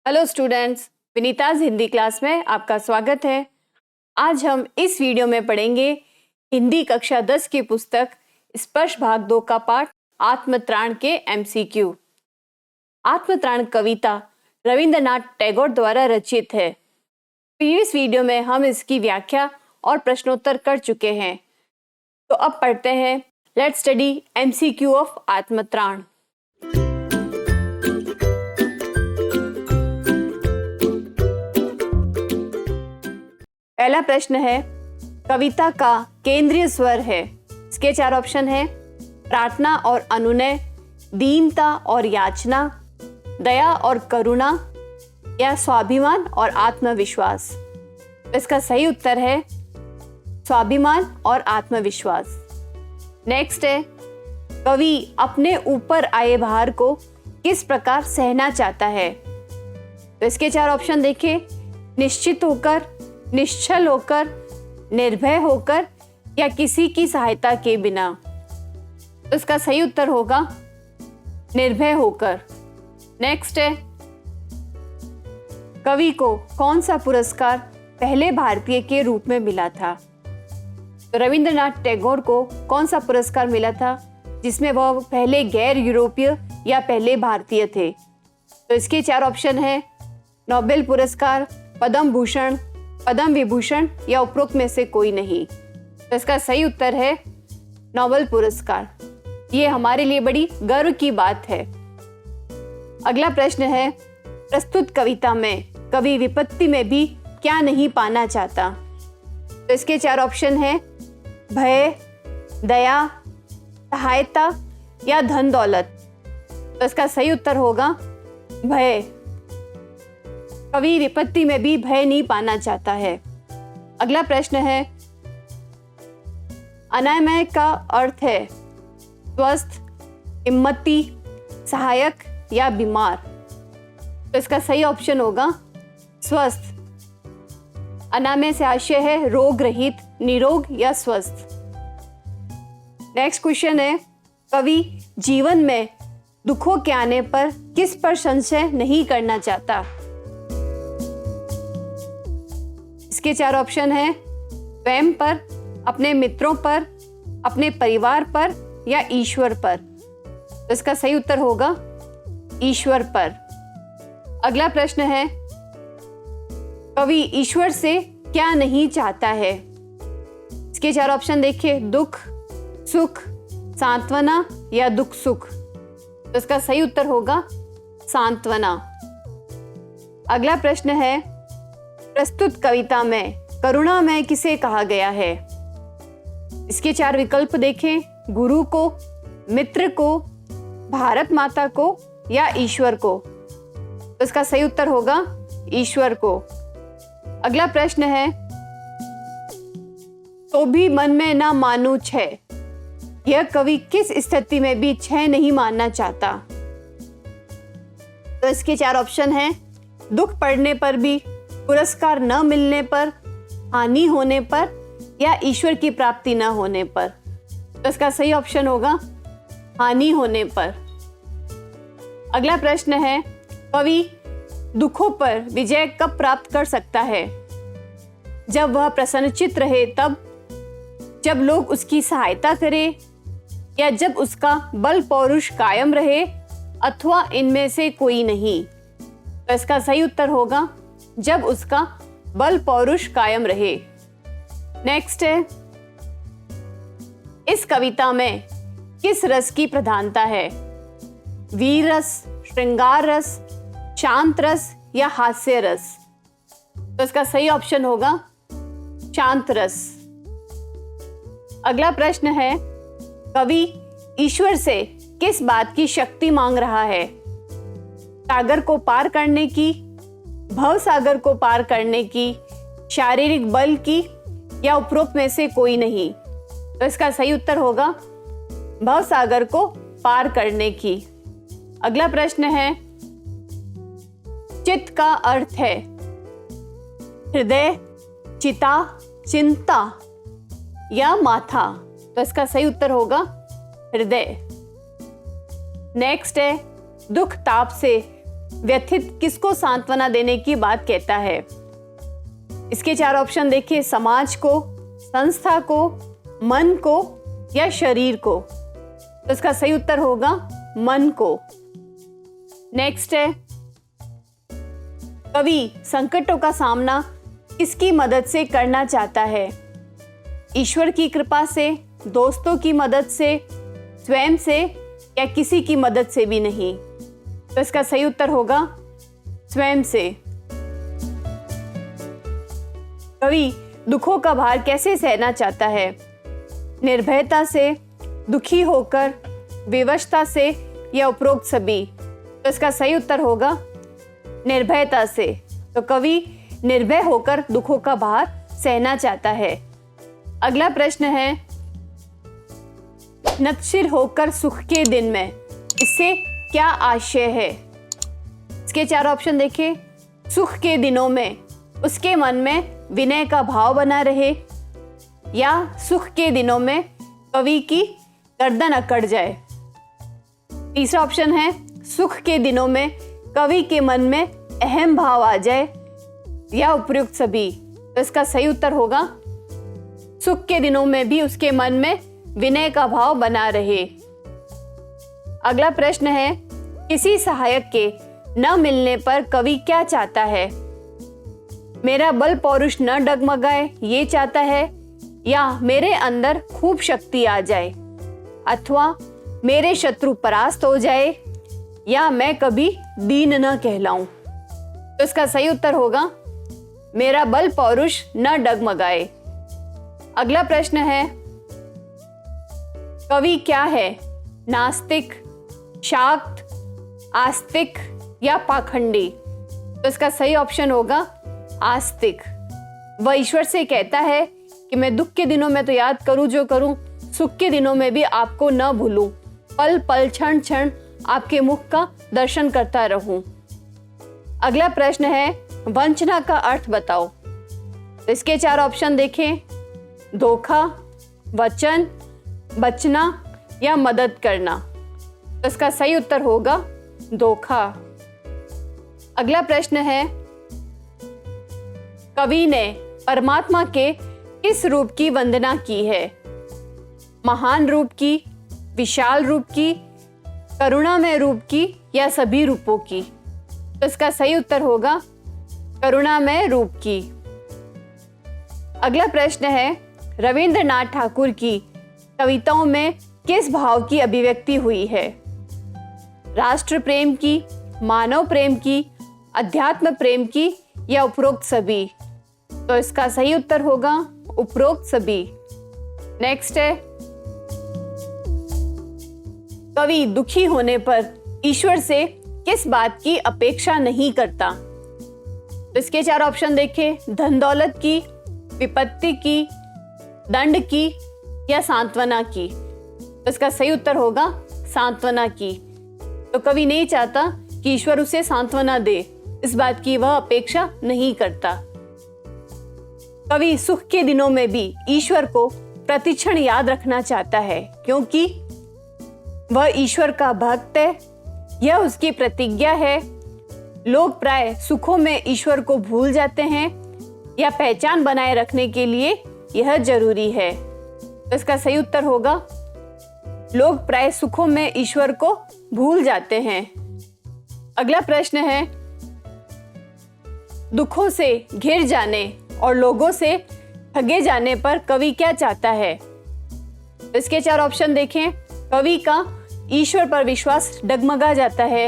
Hello students, Vinita's Hindi class में आपका स्वागत है। आज हम इस वीडियो में पढ़ेंगे हिंदी कक्षा 10 की पुस्तक स्पर्श भाग 2 का पाठ आत्मत्राण के एमसीक्यू। आत्मत्राण कविता रविंद्रनाथ टैगोर द्वारा रचित है। प्रीवियस वीडियो में हम इसकी व्याख्या और प्रश्नोत्तर कर चुके हैं। तो अब पढ़ते हैं। Let's study MCQ of Atmatran. पहला प्रश्न है, कविता का केंद्रीय स्वर है। इसके 4 ऑप्शन है। प्रार्थना और अनुनय, दीनता और याचना, दया और करुणा या स्वाभिमान और आत्मविश्वास। इसका सही उत्तर है स्वाभिमान और आत्मविश्वास। नेक्स्ट है, कवि अपने ऊपर आए भार को किस प्रकार सहना चाहता है। तो इसके 4 ऑप्शन देखें। निश्चित होकर, निश्चल होकर, निर्भय होकर या किसी की सहायता के बिना। तो इसका सही उत्तर होगा निर्भय होकर। नेक्स्ट है, कवि को कौन सा पुरस्कार पहले भारतीय के रूप में मिला था। तो रविंद्रनाथ टैगोर को कौन सा पुरस्कार मिला था जिसमें वह पहले गैर यूरोपीय या पहले भारतीय थे। तो इसके 4 ऑप्शन है। नोबेल पुरस्कार, पद्म भूषण, पद्म विभूषण या उपरोक्त में से कोई नहीं। तो इसका सही उत्तर है नोबेल पुरस्कार। ये हमारे लिए बड़ी गर्व की बात है। अगला प्रश्न है, प्रस्तुत कविता में कवि विपत्ति में भी क्या नहीं पाना चाहता। तो इसके 4 ऑप्शन है। भय, दया, सहायता या धन दौलत। तो इसका सही उत्तर होगा भय। कवि विपत्ति में भी भय नहीं पाना चाहता है। अगला प्रश्न है, अनामय का अर्थ है स्वस्थ, हिम्मती, सहायक या बीमार। तो इसका सही ऑप्शन होगा स्वस्थ। अनामय से आशय है रोग रहित, निरोग या स्वस्थ। नेक्स्ट क्वेश्चन है, कवि जीवन में दुखों के आने पर किस पर संशय नहीं करना चाहता। इसके 4 ऑप्शन है। स्वयं पर, अपने मित्रों पर, अपने परिवार पर या ईश्वर पर। तो इसका सही उत्तर होगा ईश्वर पर। अगला प्रश्न है, कवि ईश्वर से क्या नहीं चाहता है। इसके 4 ऑप्शन देखिए। दुख, सुख, सांत्वना या दुख सुख। तो इसका सही उत्तर होगा सांत्वना। अगला प्रश्न है, प्रस्तुत कविता में करुणा में किसे कहा गया है। इसके 4 विकल्प देखें। गुरु को, मित्र को, भारत माता को या ईश्वर को। तो इसका सही उत्तर होगा ईश्वर को। अगला प्रश्न है, तो भी मन में ना मानू छह। यह कवि किस स्थिति में भी छह नहीं मानना चाहता। तो इसके 4 ऑप्शन हैं। दुख पड़ने पर भी, पुरस्कार न मिलने पर, हानि होने पर या ईश्वर की प्राप्ति न होने पर। तो इसका सही ऑप्शन होगा हानि होने पर। अगला प्रश्न है, कवि दुखों पर विजय कब प्राप्त कर सकता है। जब वह प्रसन्नचित्त रहे तब, जब लोग उसकी सहायता करें या जब उसका बल पौरुष कायम रहे अथवा इनमें से कोई नहीं। तो इसका सही उत्तर होगा जब उसका बल पौरुष कायम रहे। नेक्स्ट है, इस कविता में किस रस की प्रधानता है। वीर रस, श्रृंगार रस, शांत रस या हास्य रस। तो इसका सही ऑप्शन होगा शांत रस। अगला प्रश्न है, कवि ईश्वर से किस बात की शक्ति मांग रहा है। सागर को पार करने की, भव सागर को पार करने की, शारीरिक बल की या उपरोक्त में से कोई नहीं। तो इसका सही उत्तर होगा भव सागर को पार करने की। अगला प्रश्न है, चित्त का अर्थ है हृदय, चिता, चिंता या माथा। तो इसका सही उत्तर होगा हृदय। नेक्स्ट है, दुख ताप से व्यथित किसको सांत्वना देने की बात कहता है? इसके 4 ऑप्शन देखिए, समाज को, संस्था को, मन को या शरीर को। तो इसका सही उत्तर होगा मन को। नेक्स्ट है, कवि संकटों का सामना किसकी मदद से करना चाहता है? ईश्वर की कृपा से, दोस्तों की मदद से, स्वयं से या किसी की मदद से भी नहीं। तो इसका सही उत्तर होगा स्वयं से। कवि दुखों का भार कैसे सहना चाहता है? निर्भयता से, दुखी होकर, विवशता से या उपरोक्त सभी। तो इसका सही उत्तर होगा निर्भयता से। तो कवि निर्भय होकर दुखों का भार सहना चाहता है। अगला प्रश्न है, नतशिर होकर सुख के दिन में, इससे क्या आशय है? इसके 4 ऑप्शन देखिए, सुख के दिनों में उसके मन में विनय का भाव बना रहे, या सुख के दिनों में कवि की गर्दन अकड़ जाए। तीसरा ऑप्शन है, सुख के दिनों में कवि के मन में अहम भाव आ जाए, या उपयुक्त सभी। तो इसका सही उत्तर होगा सुख के दिनों में भी उसके मन में विनय का भाव बना रहे। अगला प्रश्न है, किसी सहायक के न मिलने पर कवि क्या चाहता है? मेरा बल पौरुष न डगमगाए, ये चाहता है, या मेरे अंदर खूब शक्ति आ जाए, अथवा मेरे शत्रु परास्त हो जाए, या मैं कभी दीन न कहलाऊं। तो इसका सही उत्तर होगा मेरा बल पौरुष न डगमगाए। अगला प्रश्न है, कवि क्या है? नास्तिक, शाक्त, आस्तिक या पाखंडी। तो इसका सही ऑप्शन होगा आस्तिक। वह ईश्वर से कहता है कि मैं दुख के दिनों में तो याद करूं जो करूं, सुख के दिनों में भी आपको न भूलूं, पल पल क्षण क्षण आपके मुख का दर्शन करता रहूं। अगला प्रश्न है, वंचना का अर्थ बताओ। इसके 4 ऑप्शन देखें, धोखा, वचन, बचना या मदद करना। तो इसका सही उत्तर होगा धोखा। अगला प्रश्न है, कवि ने परमात्मा के किस रूप की वंदना की है? महान रूप की, विशाल रूप की, करुणामय रूप की या सभी रूपों की। तो इसका सही उत्तर होगा करुणामय रूप की। अगला प्रश्न है, रविंद्रनाथ ठाकुर की कविताओं में किस भाव की अभिव्यक्ति हुई है? राष्ट्र प्रेम की, मानव प्रेम की, अध्यात्म प्रेम की या उपरोक्त सभी। तो इसका सही उत्तर होगा उपरोक्त सभी। नेक्स्ट है, कवि दुखी होने पर ईश्वर से किस बात की अपेक्षा नहीं करता? तो इसके 4 ऑप्शन देखें, धन दौलत की, विपत्ति की, दंड की या सांत्वना की। तो इसका सही उत्तर होगा सांत्वना की। तो कवि नहीं चाहता कि ईश्वर उसे सांत्वना दे, इस बात की वह अपेक्षा नहीं करता। कवि सुख के दिनों में भी ईश्वर को प्रतिक्षण याद रखना चाहता है, क्योंकि वह ईश्वर का भक्त है, यह उसकी प्रतिज्ञा है। लोग प्राय सुखों में ईश्वर को भूल जाते हैं, या पहचान बनाए रखने के लिए यह जरूरी है। तो इसका सही उत्तर होगा लोग प्राय सुखों में ईश्वर को भूल जाते हैं। अगला प्रश्न है, दुखों से घिर जाने और लोगों से ठगे जाने पर कवि क्या चाहता है? इसके 4 ऑप्शन देखें, कवि का ईश्वर पर विश्वास डगमगा जाता है,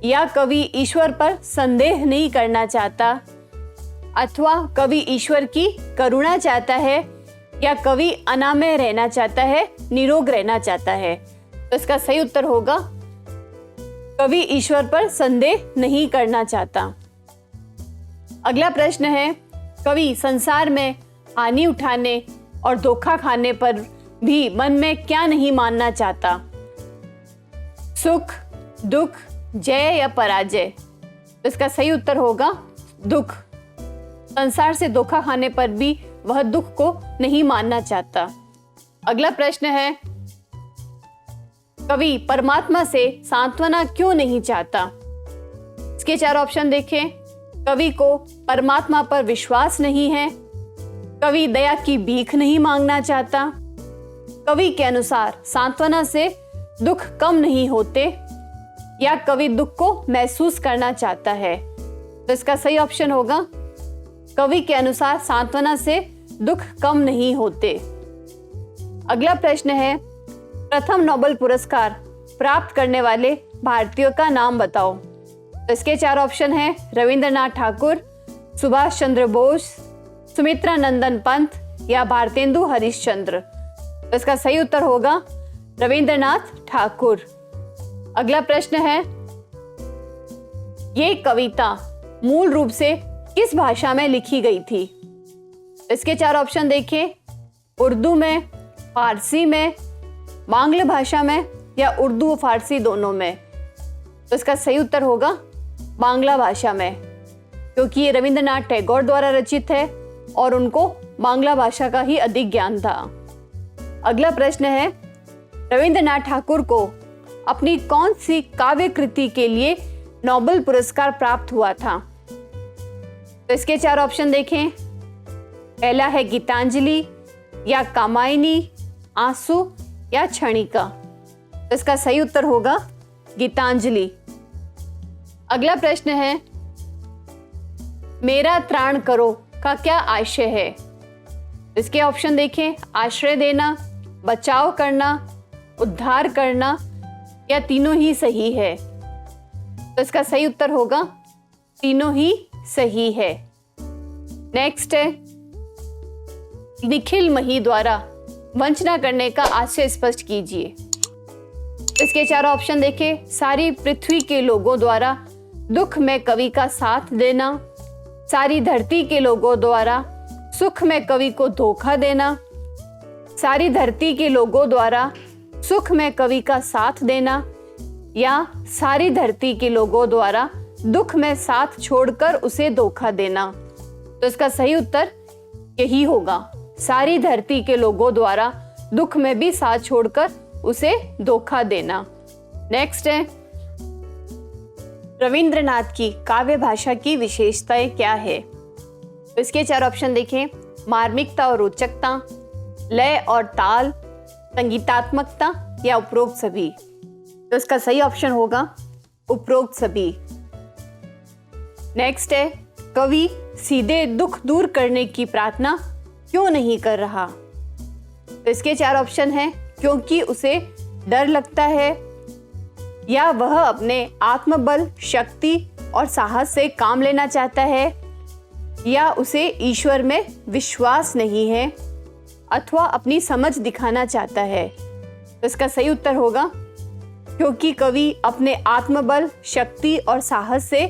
या कवि ईश्वर पर संदेह नहीं करना चाहता, अथवा कवि ईश्वर की करुणा चाहता है, या कवि अनामय रहना चाहता है, निरोग रहना चाहता है। तो इसका सही उत्तर होगा कवि ईश्वर पर संदेह नहीं करना चाहता। अगला प्रश्न है, कवि संसार में हानि उठाने और धोखा खाने पर भी मन में क्या नहीं मानना चाहता? सुख, दुख, जय या पराजय। तो इसका सही उत्तर होगा दुख। संसार से धोखा खाने पर भी वह दुख को नहीं मानना चाहता। अगला प्रश्न है, कवि परमात्मा से सांत्वना क्यों नहीं चाहता? इसके 4 ऑप्शन देखें। कवि को परमात्मा पर विश्वास नहीं है, कवि दया की भीख नहीं मांगना चाहता, कवि के अनुसार सांत्वना से दुख कम नहीं होते, या कवि दुख को महसूस करना चाहता है। तो इसका सही ऑप्शन होगा कवि के अनुसार सांत्वना से दुख कम नहीं होते। अगला प्रश्न है, प्रथम नोबेल पुरस्कार प्राप्त करने वाले भारतीयों का नाम बताओ। तो इसके 4 ऑप्शन हैं। रविंद्रनाथ ठाकुर, सुभाष चंद्र बोस, सुमित्रा नंदन पंत या भारतेंदु हरिश्चंद्र। तो इसका सही उत्तर होगा रविंद्रनाथ ठाकुर। अगला प्रश्न है, ये कविता मूल रूप से किस भाषा में लिखी गई थी। इसके 4 ऑप्शन देखें। उर्दू में, फारसी में, बांग्ला भाषा में या उर्दू फारसी दोनों में। तो इसका सही उत्तर होगा बांग्ला भाषा में, क्योंकि ये रविंद्रनाथ टैगोर द्वारा रचित है और उनको बांग्ला भाषा का ही अधिक ज्ञान था। अगला प्रश्न है, रविंद्रनाथ ठाकुर को अपनी कौन सी काव्य कृति के लिए नोबेल पुरस्कार प्राप्त हुआ था। तो इसके 4 ऑप्शन देखें। पहला है गीतांजलि या कामायनी, आंसू या क्षणिका। तो इसका सही उत्तर होगा गीतांजलि। अगला प्रश्न है, मेरा त्राण करो का क्या आशय है। इसके ऑप्शन देखें। आश्रय देना, बचाव करना, उद्धार करना या तीनों ही सही है। तो इसका सही उत्तर होगा तीनों ही सही है। नेक्स्ट है, निखिल मही द्वारा वंचना करने का आशय स्पष्ट कीजिए। इसके 4 ऑप्शन देखें। सारी पृथ्वी के लोगों द्वारा दुख में कवि का साथ देना, सारी धरती के लोगों द्वारा सुख में कवि को धोखा देना, सारी धरती के लोगों द्वारा सुख में कवि का साथ देना, या सारी धरती के लोगों द्वारा दुख में साथ छोड़कर उसे धोखा देना। तो इसका सही उत्तर यही होगा, सारी धरती के लोगों द्वारा दुख में भी साथ छोड़कर उसे धोखा देना। नेक्स्ट है, रविंद्रनाथ की काव्य भाषा की विशेषताएं क्या है। तो इसके 4 ऑप्शन देखें। मार्मिकता और रोचकता, लय और ताल, संगीतात्मकता या उपरोक्त सभी। तो इसका सही ऑप्शन होगा उपरोक्त सभी। नेक्स्ट है, कवि सीधे दुख दूर करने की प्रार्थना क्यों नहीं कर रहा। तो इसके 4 ऑप्शन हैं। क्योंकि उसे डर लगता है, या वह अपने आत्मबल, शक्ति और साहस से काम लेना चाहता है, या उसे ईश्वर में विश्वास नहीं है, अथवा अपनी समझ दिखाना चाहता है। तो इसका सही उत्तर होगा क्योंकि कवि अपने आत्मबल, शक्ति और साहस से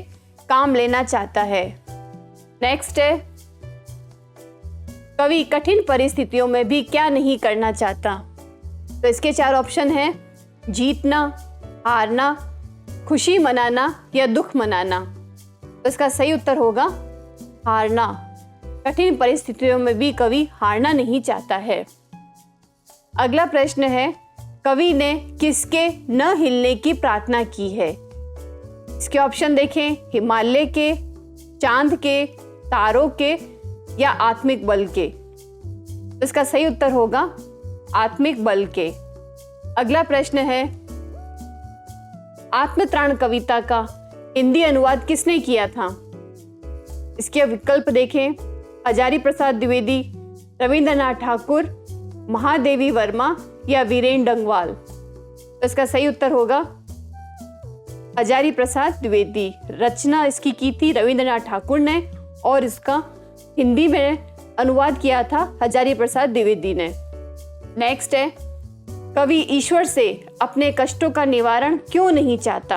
काम लेना चाहता है। नेक्स्ट है, कवि कठिन परिस्थितियों में भी क्या नहीं करना चाहता। तो इसके 4 ऑप्शन हैं। जीतना, हारना, खुशी मनाना या दुख मनाना। तो इसका सही उत्तर होगा हारना। कठिन परिस्थितियों में भी कवि हारना नहीं चाहता है। अगला प्रश्न है, कवि ने किसके न हिलने की प्रार्थना की है। इसके ऑप्शन देखें। हिमालय के, चांद के, तारों के या आत्मिक बल के। तो इसका सही उत्तर होगा आत्मिक बल के। अगला प्रश्न है, आत्मत्राण कविता का हिंदी अनुवाद किसने किया था। इसके विकल्प देखें। हजारी प्रसाद द्विवेदी, रविंद्रनाथ ठाकुर, महादेवी वर्मा या वीरेंद्र डंगवाल। तो इसका सही उत्तर होगा हजारी प्रसाद द्विवेदी। रचना इसकी की थी रविंद्रनाथ ठाकुर ने और इसका हिंदी में अनुवाद किया था हजारी प्रसाद द्विवेदी ने। नेक्स्ट है, कवि ईश्वर से अपने कष्टों का निवारण क्यों नहीं चाहता।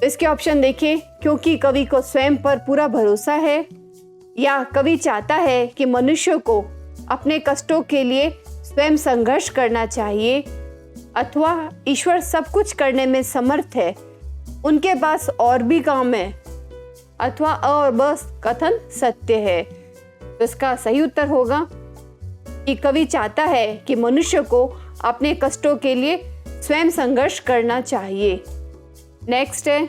इसके ऑप्शन देखें। क्योंकि कवि को स्वयं पर पूरा भरोसा है, या कवि चाहता है कि मनुष्य को अपने कष्टों के लिए स्वयं संघर्ष करना चाहिए, अथवा ईश्वर सब कुछ करने में समर्थ है, उनके पास और भी काम है, अथवा और बस कथन सत्य है। तो इसका सही उत्तर होगा कि कवि चाहता है कि मनुष्य को अपने कष्टों के लिए स्वयं संघर्ष करना चाहिए। नेक्स्ट है,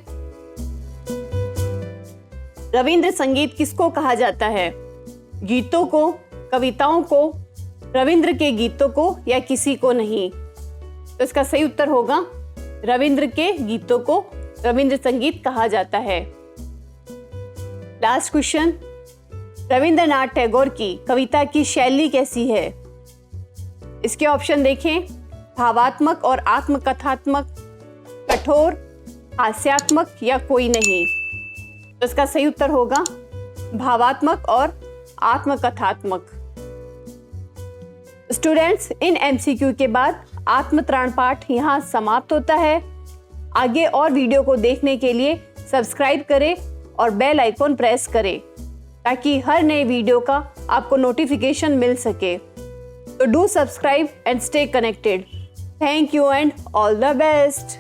रविंद्र संगीत किसको कहा जाता है? गीतों को, कविताओं को, रविंद्र के गीतों को या किसी को नहीं? तो इसका सही उत्तर होगा रविंद्र के गीतों को रविंद्र संगीत कहा जाता है। लास्ट क्वेश्चन, रविंद्रनाथ टैगोर की कविता की शैली कैसी है? इसके ऑप्शन देखें, भावात्मक और आत्मकथात्मक, कठोर, हास्यात्मक या कोई नहीं। तो इसका सही उत्तर होगा भावात्मक और आत्मकथात्मक। स्टूडेंट्स, इन एमसीक्यू के बाद आत्मत्राण पाठ यहाँ समाप्त होता है। आगे और वीडियो को देखने के लिए सब्सक्राइब करें और बेल आइकॉन प्रेस करें ताकि हर नए वीडियो का आपको नोटिफिकेशन मिल सके। तो do subscribe and stay connected. Thank you and all the best.